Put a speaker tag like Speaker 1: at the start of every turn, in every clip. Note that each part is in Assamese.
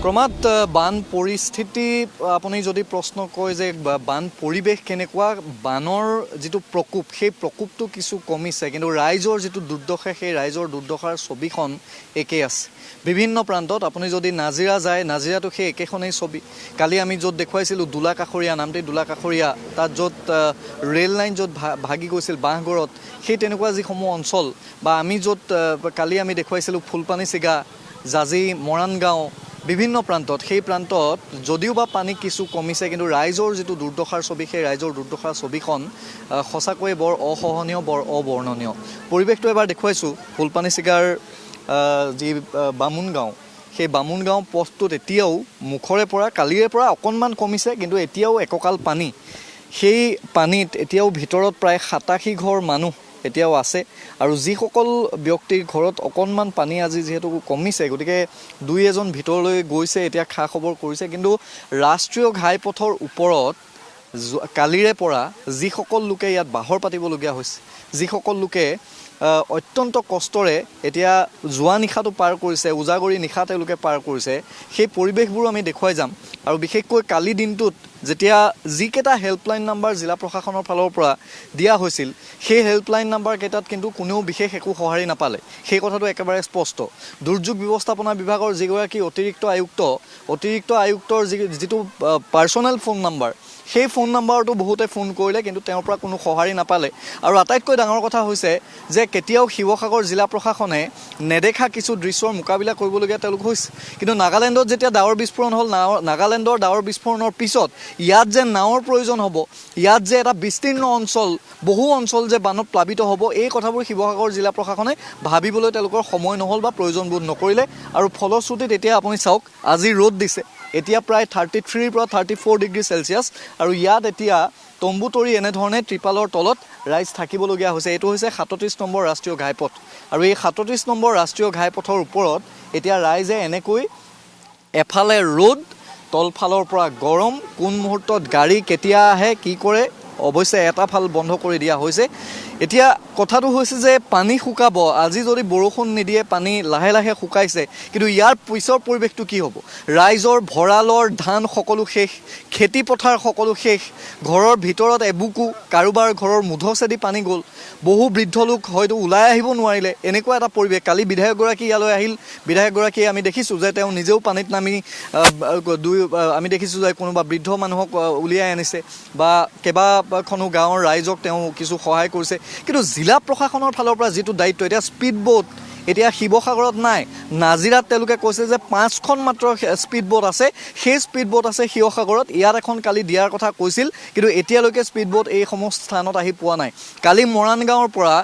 Speaker 1: ক্ৰমাৎ বান পৰিস্থিতি আপুনি যদি প্ৰশ্ন কয় যে বান পৰিৱেশ কেনেকুৱা, বানৰ যিটো প্ৰকোপ সেই প্ৰকোপটো কিছু কমিছে, কিন্তু ৰাইজৰ যিটো দুৰ্দশা সেই ৰাইজৰ দুৰ্দশাৰ ছবিখন একেই আছে। বিভিন্ন প্ৰান্তত আপুনি যদি নাজিৰা যায়, নাজিৰাটো সেই একেখনেই ছবি। কালি আমি য'ত দেখুৱাইছিলোঁ দোলাকাষৰীয়া, নামটি দোলাকাষৰীয়া, তাত য'ত ৰেল লাইন য'ত ভাগি গৈছিল বাঁহগড়ত, সেই তেনেকুৱা যিসমূহ অঞ্চল, বা আমি য'ত কালি আমি দেখুৱাইছিলোঁ ফুলপানীছিগা, জাজি, মৰাণ গাঁও, বিভিন্ন প্ৰান্তত, সেই প্ৰান্তত যদিও বা পানী কিছু কমিছে, কিন্তু ৰাইজৰ যিটো দুৰ্দশাৰ ছবি সেই ৰাইজৰ দুৰ্দশাৰ ছবিখন সঁচাকৈয়ে বৰ অসহনীয়, বৰ অবৰ্ণনীয়। পৰিৱেশটো এবাৰ দেখুৱাইছোঁ ফুলপানীছিগাৰ যি বামুণ গাঁও, সেই বামুণ গাঁও পথটোত এতিয়াও মুখৰে পৰা কালিৰে পৰা অকণমান কমিছে, কিন্তু এতিয়াও একঁকাল পানী। সেই পানীত এতিয়াও ভিতৰত প্ৰায় 87 ঘৰ মানুহ এতিয়াও আছে, আৰু যিসকল ব্যক্তিৰ ঘৰত অকণমান পানী আজি যিহেতু কমিছে, গতিকে দুই এজন ভিতৰলৈ গৈছে, এতিয়া খা খবৰ কৰিছে। কিন্তু ৰাষ্ট্ৰীয় ঘাইপথৰ ওপৰত কালিৰে পৰা যিসকল লোকে ইয়াত বাহৰ পাতিবলগীয়া হৈছে, যিসকল লোকে অত্যন্ত কষ্টৰে এতিয়া যোৱা নিশাটো পাৰ কৰিছে, উজাগৰি নিশা তেওঁলোকে পাৰ কৰিছে, সেই পৰিৱেশবোৰ আমি দেখুৱাই যাম। আৰু বিশেষকৈ কালি দিনটোত যেতিয়া যিকেইটা হেল্পলাইন নাম্বাৰ জিলা প্ৰশাসনৰ ফালৰ পৰা দিয়া হৈছিল, সেই হেল্পলাইন নাম্বাৰকেইটাত কিন্তু কোনেও বিশেষ একো সঁহাৰি নাপালে, সেই কথাটো একেবাৰে স্পষ্ট। দুৰ্যোগ ব্যৱস্থাপনা বিভাগৰ যিগৰাকী অতিৰিক্ত আয়ুক্তৰ যিটো পাৰ্চনেল ফোন নাম্বাৰ, সেই ফোন নাম্বাৰটো বহুতে ফোন কৰিলে, কিন্তু তেওঁৰ পৰা কোনো সঁহাৰি নাপালে। আৰু আটাইতকৈ ডাঙৰ কথা হৈছে যে কেতিয়াও শিৱসাগৰ জিলা প্ৰশাসনে নেদেখা কিছু দৃশ্যৰ মোকাবিলা কৰিবলগীয়া তেওঁলোক হৈছে। কিন্তু নাগালেণ্ডত যেতিয়া ডাৱৰ বিস্ফোৰণ হ'ল, নাগালেণ্ডৰ ডাৱৰ বিস্ফোৰণৰ পিছত ইয়াত যে নাৱৰ প্ৰয়োজন হ'ব, ইয়াত যে এটা বিস্তীৰ্ণ অঞ্চল, বহু অঞ্চল যে বানত প্লাবিত হ'ব, এই কথাবোৰ শিৱসাগৰ জিলা প্ৰশাসনে ভাবিবলৈ তেওঁলোকৰ সময় নহ'ল বা প্ৰয়োজনবোধ নকৰিলে। আৰু ফলশ্ৰুতিত এতিয়া আপুনি চাওক, আজি ৰ'দ দিছে, এতিয়া প্ৰায় 33 পৰা 34 ডিগ্ৰী চেলচিয়াছ, আৰু ইয়াত এতিয়া তম্বু তৰি এনেধৰণে ত্ৰিপালৰ তলত ৰাইজ থাকিবলগীয়া হৈছে। এইটো হৈছে 37 নম্বৰ ৰাষ্ট্ৰীয় ঘাইপথ, আৰু এই 37 নম্বৰ ৰাষ্ট্ৰীয় ঘাইপথৰ ওপৰত এতিয়া ৰাইজে এনেকৈ এফালে ৰ'দ, তলফালৰ পৰা গৰম, কোন মুহূৰ্তত গাড়ী কেতিয়া আহে, কি কৰে, অৱশ্যে এটা ফাল বন্ধ কৰি দিয়া হৈছে। এতিয়া কথাটো হৈছে যে পানী শুকাব, আজি যদি বৰষুণ নিদিয়ে পানী লাহে লাহে শুকাইছে, কিন্তু ইয়াৰ পিছৰ পৰিৱেশটো কি হ'ব? ৰাইজৰ ভঁৰালৰ ধান সকলো শেষ, খেতিপথাৰ সকলো শেষ, ঘৰৰ ভিতৰত এবুকু, কাৰোবাৰ ঘৰৰ মুধচেদি পানী গ'ল, বহু বৃদ্ধ লোক হয়তো ওলাই আহিব নোৱাৰিলে, এনেকুৱা এটা পৰিৱেশ। কালি বিধায়কগৰাকী ইয়ালৈ আহিল, বিধায়কগৰাকীয়ে আমি দেখিছোঁ যে তেওঁ নিজেও পানীত নামি আমি দেখিছোঁ যে কোনোবা বৃদ্ধ মানুহক উলিয়াই আনিছে, বা কেইবাখনো গাঁৱৰ ৰাইজক তেওঁ কিছু সহায় কৰিছে। কিন্তু জিলা প্ৰশাসনৰ ফালৰ পৰা যিটো দায়িত্ব, এতিয়া স্পীড বোট এতিয়া শিৱসাগৰত নাই, নাজিৰাত তেওঁলোকে কৈছে যে 5খন মাত্ৰ স্পীড বোট আছে, সেই স্পীড বোট আছে শিৱসাগৰত। ইয়াত এখন কালি দিয়াৰ কথা কৈছিল, কিন্তু এতিয়ালৈকে স্পীড বোট এইসমূহ স্থানত আহি পোৱা নাই। কালি মৰাণ গাঁৱৰ পৰা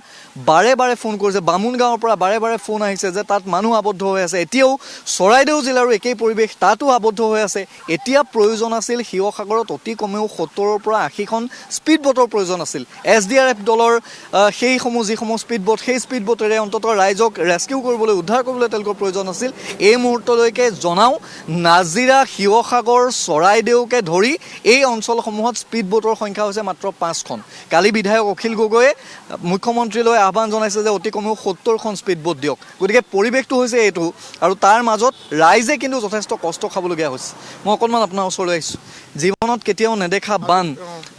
Speaker 1: বাৰে বাৰে ফোন কৰিছে, বামুণ গাঁৱৰ পৰা বাৰে বাৰে ফোন আহিছে যে তাত মানুহ আবদ্ধ হৈ আছে। এতিয়াও চৰাইদেউ জিলাৰো একেই পৰিৱেশ, তাতো আবদ্ধ হৈ আছে। এতিয়া প্ৰয়োজন আছিল শিৱসাগৰত অতি কমেও 70ৰ পৰা 80খন স্পীড বোটৰ প্ৰয়োজন আছিল। SDRF দলৰ সেইসমূহ যিসমূহ স্পীড বোট, সেই স্পীড বোটেৰে অন্ততঃ ৰাইজক ৰেস্কিউ কৰিবলৈ, উদ্ধাৰ কৰিবলৈ তেওঁলোকৰ প্ৰয়োজন আছিল। এই মুহূৰ্তলৈকে জনাওঁ, নাজিৰা, শিৱসাগৰ, চৰাইদেউকে ধৰি এই অঞ্চলসমূহত স্পীড বোটৰ সংখ্যা হৈছে মাত্ৰ 5খন। কালি বিধায়ক অখিল গগৈয়ে মুখ্যমন্ত্ৰীলৈ আহ্বান জনাইছে যে অতি কমেও 70খন স্পীড বোট দিয়ক। গতিকে পৰিৱেশটো হৈছে এইটো, আৰু তাৰ মাজত ৰাইজে কিন্তু যথেষ্ট কষ্ট খাবলগীয়া হৈছে। মই অকণমান আপোনাৰ ওচৰলৈ আহিছোঁ। জীৱনত কেতিয়াও নেদেখা বান,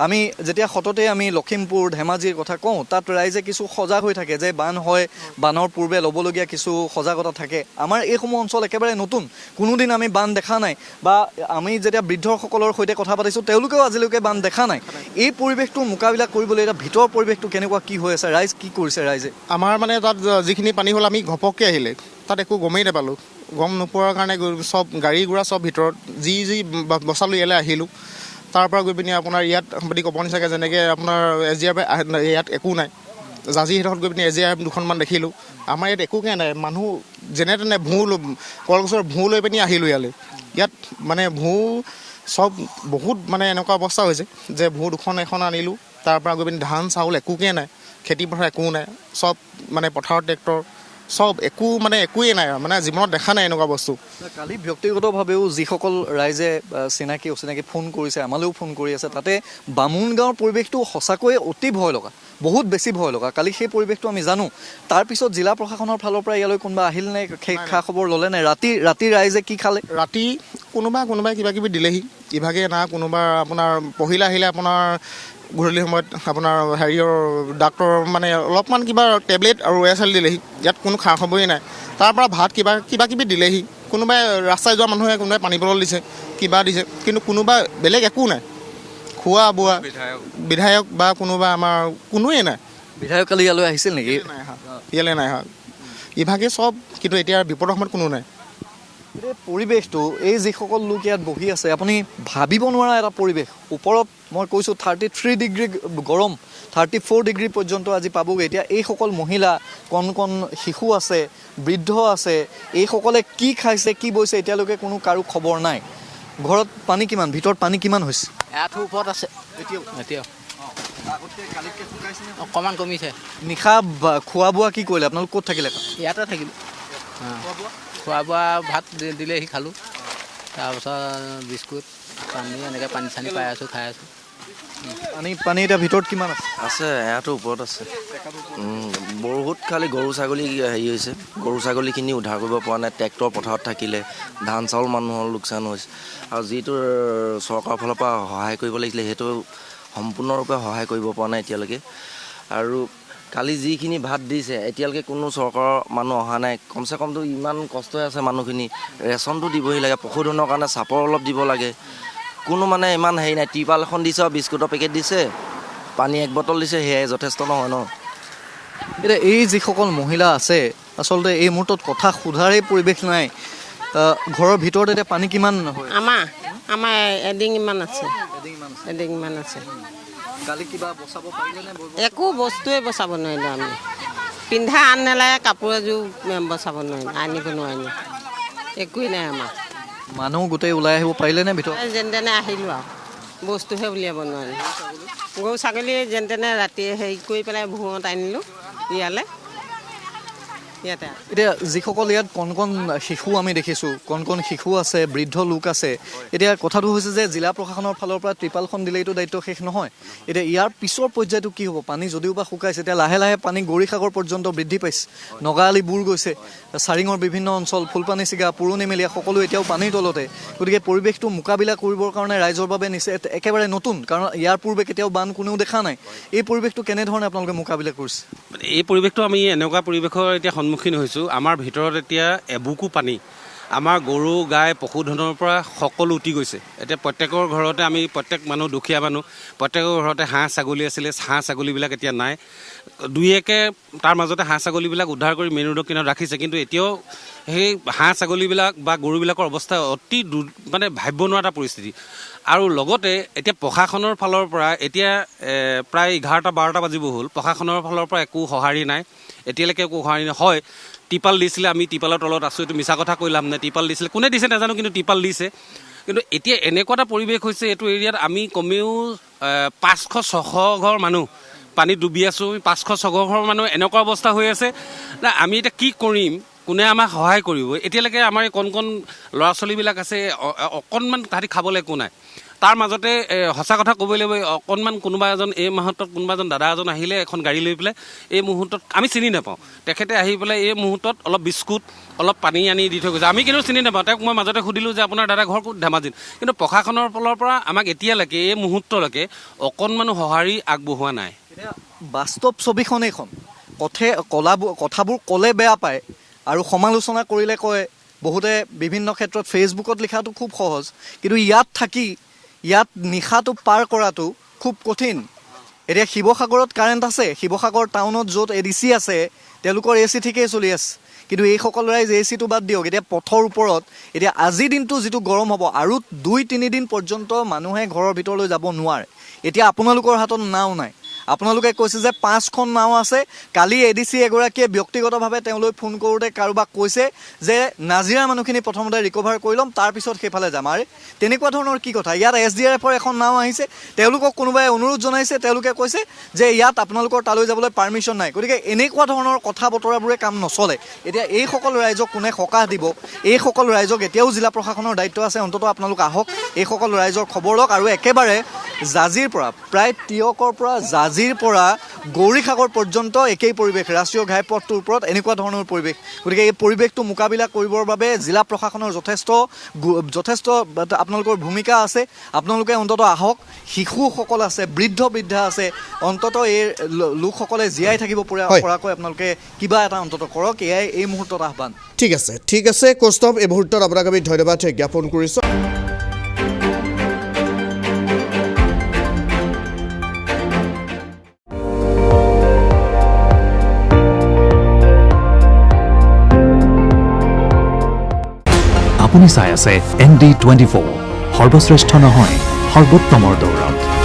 Speaker 1: আমি যেতিয়া সততে আমি লখিমপুৰ, ধেমাজিৰ কথা কওঁ, তাত ৰাইজে কিছু সজাগ হৈ থাকে যে বান হয়, বানৰ পূৰ্বে ল'বলগীয়া কিছু সজাগতা থাকে। আমাৰ এইসমূহ অঞ্চল একেবাৰে নতুন, কোনোদিন আমি বান দেখা নাই, বা আমি যেতিয়া বৃদ্ধসকলৰ সৈতে কথা পাতিছোঁ তেওঁলোকেও আজিলৈকে বান দেখা নাই। এই পৰিৱেশটো মোকাবিলা কৰিবলৈ এতিয়া ভিতৰৰ পৰিৱেশটো কেনেকুৱা, কি হৈ আছে, ৰাইজ কি কৰিছে? ৰাইজে
Speaker 2: আমাৰ মানে তাত যিখিনি পানী হ'ল, আমি ঘপককৈ আহিলে তাত একো গমেই নাপালোঁ। গম নোপোৱাৰ কাৰণে চব গাড়ী ঘোঁৰা চব ভিতৰত যি বচালোঁ ইয়ালৈ আহিলোঁ। তাৰ পৰা গৈ পিনি আপোনাৰ ইয়াত আপুনি ক'ব নিচাকৈ যেনেকৈ আপোনাৰ SDRF ইয়াত একো নাই। জাজিহঁতত গৈ পিনি SDRF দুখনমান দেখিলোঁ, আমাৰ ইয়াত একোকৈ নাই। মানুহ যেনে তেনে কলগছৰ ভূ লৈ পিনি আহিলোঁ ইয়ালৈ। ইয়াত মানে ভূ চব বহুত মানে এনেকুৱা অৱস্থা হৈছে যে ভূ এখন আনিলোঁ, তাৰ পৰা গৈ পিনি ধান চাউল একোকৈ নাই, খেতিপথাৰ একো নাই, চব মানে পথাৰত ট্ৰেক্টৰ, চব একোৱেই নাই মানে জীৱনত দেখা নাই এনেকুৱা বস্তু।
Speaker 1: কালি ব্যক্তিগতভাৱেও যিসকল ৰাইজে চিনাকি অচিনাকি ফোন কৰিছে, আমালৈও ফোন কৰি আছে, তাতে বামুণ গাঁৱৰ পৰিৱেশটো সঁচাকৈয়ে অতি ভয় লগা, বহুত বেছি ভয় লগা। কালি সেই পৰিৱেশটো আমি জানো। তাৰপিছত জিলা প্ৰশাসনৰ ফালৰ পৰা ইয়ালৈ কোনোবা আহিল নে, সেই খা খবৰ ল'লে নাই? ৰাতি ৰাইজে কি খালে?
Speaker 2: ৰাতি কোনোবাই কিবা কিবি দিলেহি, ইভাগে না কোনোবা আপোনাৰ পহিলা আহিলে আপোনাৰ গধূলি সময়ত আপোনাৰ হেৰিয়ৰ ডাক্তৰ মানে অলপমান কিবা টেবলেট আৰু OSL দিলেহি। ইয়াত কোনো খা খবৰেই নাই। তাৰপৰা ভাত কিবা কিবি দিলেহি, কোনোবাই ৰাস্তাই যোৱা মানুহে কোনোবাই পানী বটল দিছে, কিবা দিছে, কিন্তু কোনোবা বেলেগ একো নাই। খোৱা বোৱা বিধায়ক বা কোনোবা আমাৰ কোনোৱেই নাই।
Speaker 1: বিধায়ক কালি ইয়ালৈ আহিছিল নেকি?
Speaker 2: ইয়ালৈ নাই অহা ইভাগে চব, কিন্তু এতিয়া বিপদৰ সময়ত কোনো নাই।
Speaker 1: পৰিৱেশটো এই যিসকল লোক ইয়াত বহি আছে, আপুনি ভাবিব নোৱাৰা এটা পৰিৱেশ। ওপৰত মই কৈছোঁ 33 ডিগ্ৰী গৰম, 34 ডিগ্ৰী পৰ্যন্ত আজি পাবগৈ। এতিয়া এইসকল মহিলা, কণ শিশু আছে, বৃদ্ধ আছে, এইসকলে কি খাইছে কি বৈছে এতিয়ালৈকে কোনো কাৰো খবৰ নাই। ঘৰত পানী কিমান, ভিতৰত পানী কিমান হৈছে?
Speaker 3: এয়াতো ওপৰত আছে এতিয়াও অকণমান কমিছে।
Speaker 1: নিশা খোৱা বোৱা কি কৰিলে? আপোনালোক ক'ত থাকিলে?
Speaker 3: ইয়াতে থাকিলোঁ। খোৱা বোৱা ভাত দিলেহি খালোঁ, তাৰপাছত বিস্কুট পানী এনেকৈ পানী চানী পাই আছোঁ, খাই আছোঁ।
Speaker 1: পানী এতিয়া ভিতৰত কিমান আছে?
Speaker 4: আছে এয়াতো ওপৰত আছে। বহুত খালি গৰু ছাগলী হেৰি হৈছে, গৰু ছাগলীখিনি উদ্ধাৰ কৰিব পৰা নাই। ট্ৰেক্টৰ পথাৰত থাকিলে, ধান চাউল মানুহৰ লোকচান হৈছে। আৰু যিটো চৰকাৰৰ ফালৰ পৰা সহায় কৰিব লাগিছিলে সেইটো সম্পূৰ্ণৰূপে সহায় কৰিব পৰা নাই এতিয়ালৈকে। আৰু কালি যিখিনি ভাত দিছে এতিয়ালৈকে কোনো চৰকাৰৰ মানুহ অহা নাই। কমচে কমটো ইমান কষ্ট হৈ আছে মানুহখিনি, ৰেচনটো দিবহি লাগে, পশুধনৰ কাৰণে চাপৰ অলপ দিব লাগে। কোনো মানে ইমান হেৰি নাই। টিপাল এখন দিছে আৰু বিস্কুটৰ পেকেট দিছে, পানী 1 বটল দিছে, সেয়াই যথেষ্ট নহয় ন।
Speaker 1: এতিয়া এই যিসকল মহিলা আছে, আচলতে এই মুহূৰ্তত কথা সোধাৰেই পৰিৱেশ নাই। ঘৰৰ ভিতৰত এতিয়া পানী কিমান হয়?
Speaker 5: আমাৰ এডিঙিমান আছে, এডিঙিমান আছে।
Speaker 1: কালি কিবা বচাব পাৰিলে নে?
Speaker 5: একো বস্তুৱে বচাব নোৱাৰিলোঁ আমি। পিন্ধা আন নেলাগে কাপোৰ এযোৰ বচাব নোৱাৰিলোঁ, আনিব নোৱাৰিলোঁ। একোৱেই নাই আমাৰ।
Speaker 1: মানুহ গোটেই ওলাই আহিব পাৰিলে নে ভিতৰত?
Speaker 5: যেনে তেনে আহিলোঁ আৰু বস্তুহে উলিয়াব নোৱাৰিলোঁ। গৰু ছাগলী যেনে তেনে ৰাতি হেৰি কৰি পেলাই ভূঁত আনিলোঁ ইয়াতে।
Speaker 1: এতিয়া যিসকল ইয়াত কণ শিশু আমি দেখিছোঁ, কণ শিশু আছে, বৃদ্ধ লোক আছে। এতিয়া কথাটো হৈছে যে জিলা প্ৰশাসনৰ ফালৰ পৰা ত্ৰিপালখন দিলেইতো দায়িত্ব শেষ নহয়। এতিয়া ইয়াৰ পিছৰ পৰ্যায়টো কি হ'ব? পানী যদিও বা শুকাইছে, এতিয়া লাহে লাহে পানী গৌৰীসাগৰ পৰ্যন্ত বৃদ্ধি পাইছে। নগাআলি বুৰ গৈছে, চাৰিঙৰ বিভিন্ন অঞ্চল, ফুলপানী চিগা, পুৰণিমেলীয়া সকলো এতিয়াও পানীৰ তলতে। গতিকে পৰিৱেশটো মোকাবিলা কৰিবৰ কাৰণে ৰাইজৰ বাবে একেবাৰে নতুন, কাৰণ ইয়াৰ পূৰ্বে কেতিয়াও বান কোনেও দেখা নাই। এই পৰিৱেশটো কেনেধৰণে আপোনালোকে মোকাবিলা কৰিছে?
Speaker 6: এই পৰিৱেশটো আমি এনেকুৱা পৰিৱেশৰ এতিয়া সন্মুখীন হৈছোঁ। আমাৰ ভিতৰত এতিয়া এবুকু পানী। আমাৰ গৰু গাই পশুধনৰ পৰা সকলো উটি গৈছে। এতিয়া প্ৰত্যেকৰ ঘৰতে আমি প্ৰত্যেক মানুহ দুখীয়া মানুহ, প্ৰত্যেকৰ ঘৰতে হাঁহ ছাগলী আছিলে। হাঁহ ছাগলীবিলাক এতিয়া নাই। দুই একে তাৰ মাজতে হাঁহ ছাগলীবিলাক উদ্ধাৰ কৰি মেইন ৰোডৰ কিনাৰত ৰাখিছে, কিন্তু এতিয়াও সেই হাঁহ ছাগলীবিলাক বা গৰুবিলাকৰ অৱস্থা অতি মানে ভাবিব নোৱাৰা এটা পৰিস্থিতি। আৰু লগতে এতিয়া প্ৰশাসনৰ ফালৰ পৰা এতিয়া প্ৰায় 11-12 বাজিব হ'ল, প্ৰশাসনৰ ফালৰ পৰা একো সঁহাৰি নাই এতিয়ালৈকে। একো সঁহাৰি নহয়। টিপাল দিছিলে, আমি টিপালৰ তলত আছোঁ, এইটো মিছা কথা কৈ লাভ নাই। টিপাল দিছিলে, কোনে দিছে নাজানো, কিন্তু টিপাল দিছে। কিন্তু এতিয়া এনেকুৱা এটা পৰিৱেশ হৈছে এইটো এৰিয়াত, আমি কমেও 500-600 ঘৰ মানুহ পানীত ডুবি আছোঁ। 500-600 ঘৰ মানুহ এনেকুৱা অৱস্থা হৈ আছে না। আমি এতিয়া কি কৰিম, কোনে আমাক সহায় কৰিব? এতিয়ালৈকে আমাৰ এই কণ ল'ৰা ছোৱালীবিলাক আছে, অকণমান তাহাঁতি খাবলৈ একো নাই। তাৰ মাজতে সঁচা কথা ক'বই লাগিব, অকণমান কোনোবা এজন এই মুহূৰ্তত কোনোবা এজন দাদা এজন আহিলে এখন গাড়ী লৈ পেলাই, এই মুহূৰ্তত আমি চিনি নাপাওঁ, তেখেতে আহি পেলাই এই মুহূৰ্তত অলপ বিস্কুট অলপ পানী আনি দি থৈ গৈছে। আমি কিন্তু চিনি নাপাওঁ। তেওঁক মই মাজতে সুধিলোঁ যে আপোনাৰ দাদা ঘৰ ক'ত? ধেমাজিত। কিন্তু প্ৰশাসনৰ ফালৰ পৰা আমাক এতিয়ালৈকে এই মুহূৰ্তলৈকে অকণমানো সঁহাৰি আগবঢ়োৱা নাই।
Speaker 1: বাস্তৱ ছবিখন এইখন। কথাবোৰ ক'লে বেয়া পায় আৰু সমালোচনা কৰিলে কয়। বহুতে বিভিন্ন ক্ষেত্ৰত ফেচবুকত লিখাটো খুব সহজ, কিন্তু ইয়াত নিশাটো পাৰ কৰাটো খুব কঠিন। এতিয়া শিৱসাগৰত কাৰেণ্ট আছে, শিৱসাগৰ টাউনত য'ত ADC আছে তেওঁলোকৰ AC ঠিকেই চলি আছে, কিন্তু এইসকল ৰাইজ ACটো বাদ দিয়ক। এতিয়া পথৰ ওপৰত এতিয়া আজিৰ দিনটো যিটো গৰম হ'ব, আৰু 2-3 দিন পৰ্যন্ত মানুহে ঘৰৰ ভিতৰলৈ যাব নোৱাৰে। এতিয়া আপোনালোকৰ হাতত নাও নাই, আপোনালোকে কৈছে যে 5খন নাও আছে। কালি ADC এগৰাকীয়ে ব্যক্তিগতভাৱে তেওঁলৈ ফোন কৰোঁতে কাৰোবাক কৈছে যে নাজিৰা মানুহখিনি প্ৰথমতে ৰিকভাৰ কৰি ল'ম, তাৰপিছত সেইফালে যাম। আৰু তেনেকুৱা ধৰণৰ কি কথা? ইয়াত SDRFৰ এখন নাও আহিছে, তেওঁলোকক কোনোবাই অনুৰোধ জনাইছে, তেওঁলোকে কৈছে যে ইয়াত আপোনালোকৰ তালৈ যাবলৈ পাৰ্মিশ্যন নাই। গতিকে এনেকুৱা ধৰণৰ কথা বতৰাবোৰে কাম নচলে। এতিয়া এইসকল ৰাইজক কোনে সকাহ দিব? এইসকল ৰাইজক এতিয়াও জিলা প্ৰশাসনৰ দায়িত্ব আছে। অন্ততঃ আপোনালোক আহক, এইসকল ৰাইজৰ খবৰ লওক। আৰু একেবাৰে জাজিৰ পৰা, প্ৰায় টিয়কৰ পৰা জাজিৰ পৰা গৌৰীসাগৰ পৰ্যন্ত একেই পৰিৱেশ, ৰাষ্ট্ৰীয় ঘাইপথটোৰ ওপৰত এনেকুৱা ধৰণৰ পৰিৱেশ। গতিকে এই পৰিৱেশটো মোকাবিলা কৰিবৰ বাবে জিলা প্ৰশাসনৰ যথেষ্ট আপোনালোকৰ ভূমিকা আছে। আপোনালোকে অন্ততঃ আহক, শিশুসকল আছে, বৃদ্ধা আছে, অন্ততঃ এই লোকসকলে জীয়াই থাকিব পৰাকৈ আপোনালোকে কিবা এটা অন্ততঃ কৰক। এয়াই এই মুহূৰ্তত আহ্বান।
Speaker 7: ঠিক আছে কৌস্তভ, এই মুহূৰ্তত আপোনাক আমি ধন্যবাদ জ্ঞাপন কৰিছোঁ।
Speaker 8: আপুনি চাই আছে ND24, সৰ্বশ্ৰেষ্ঠ নহয় সৰ্বোত্তমৰ দৌৰত।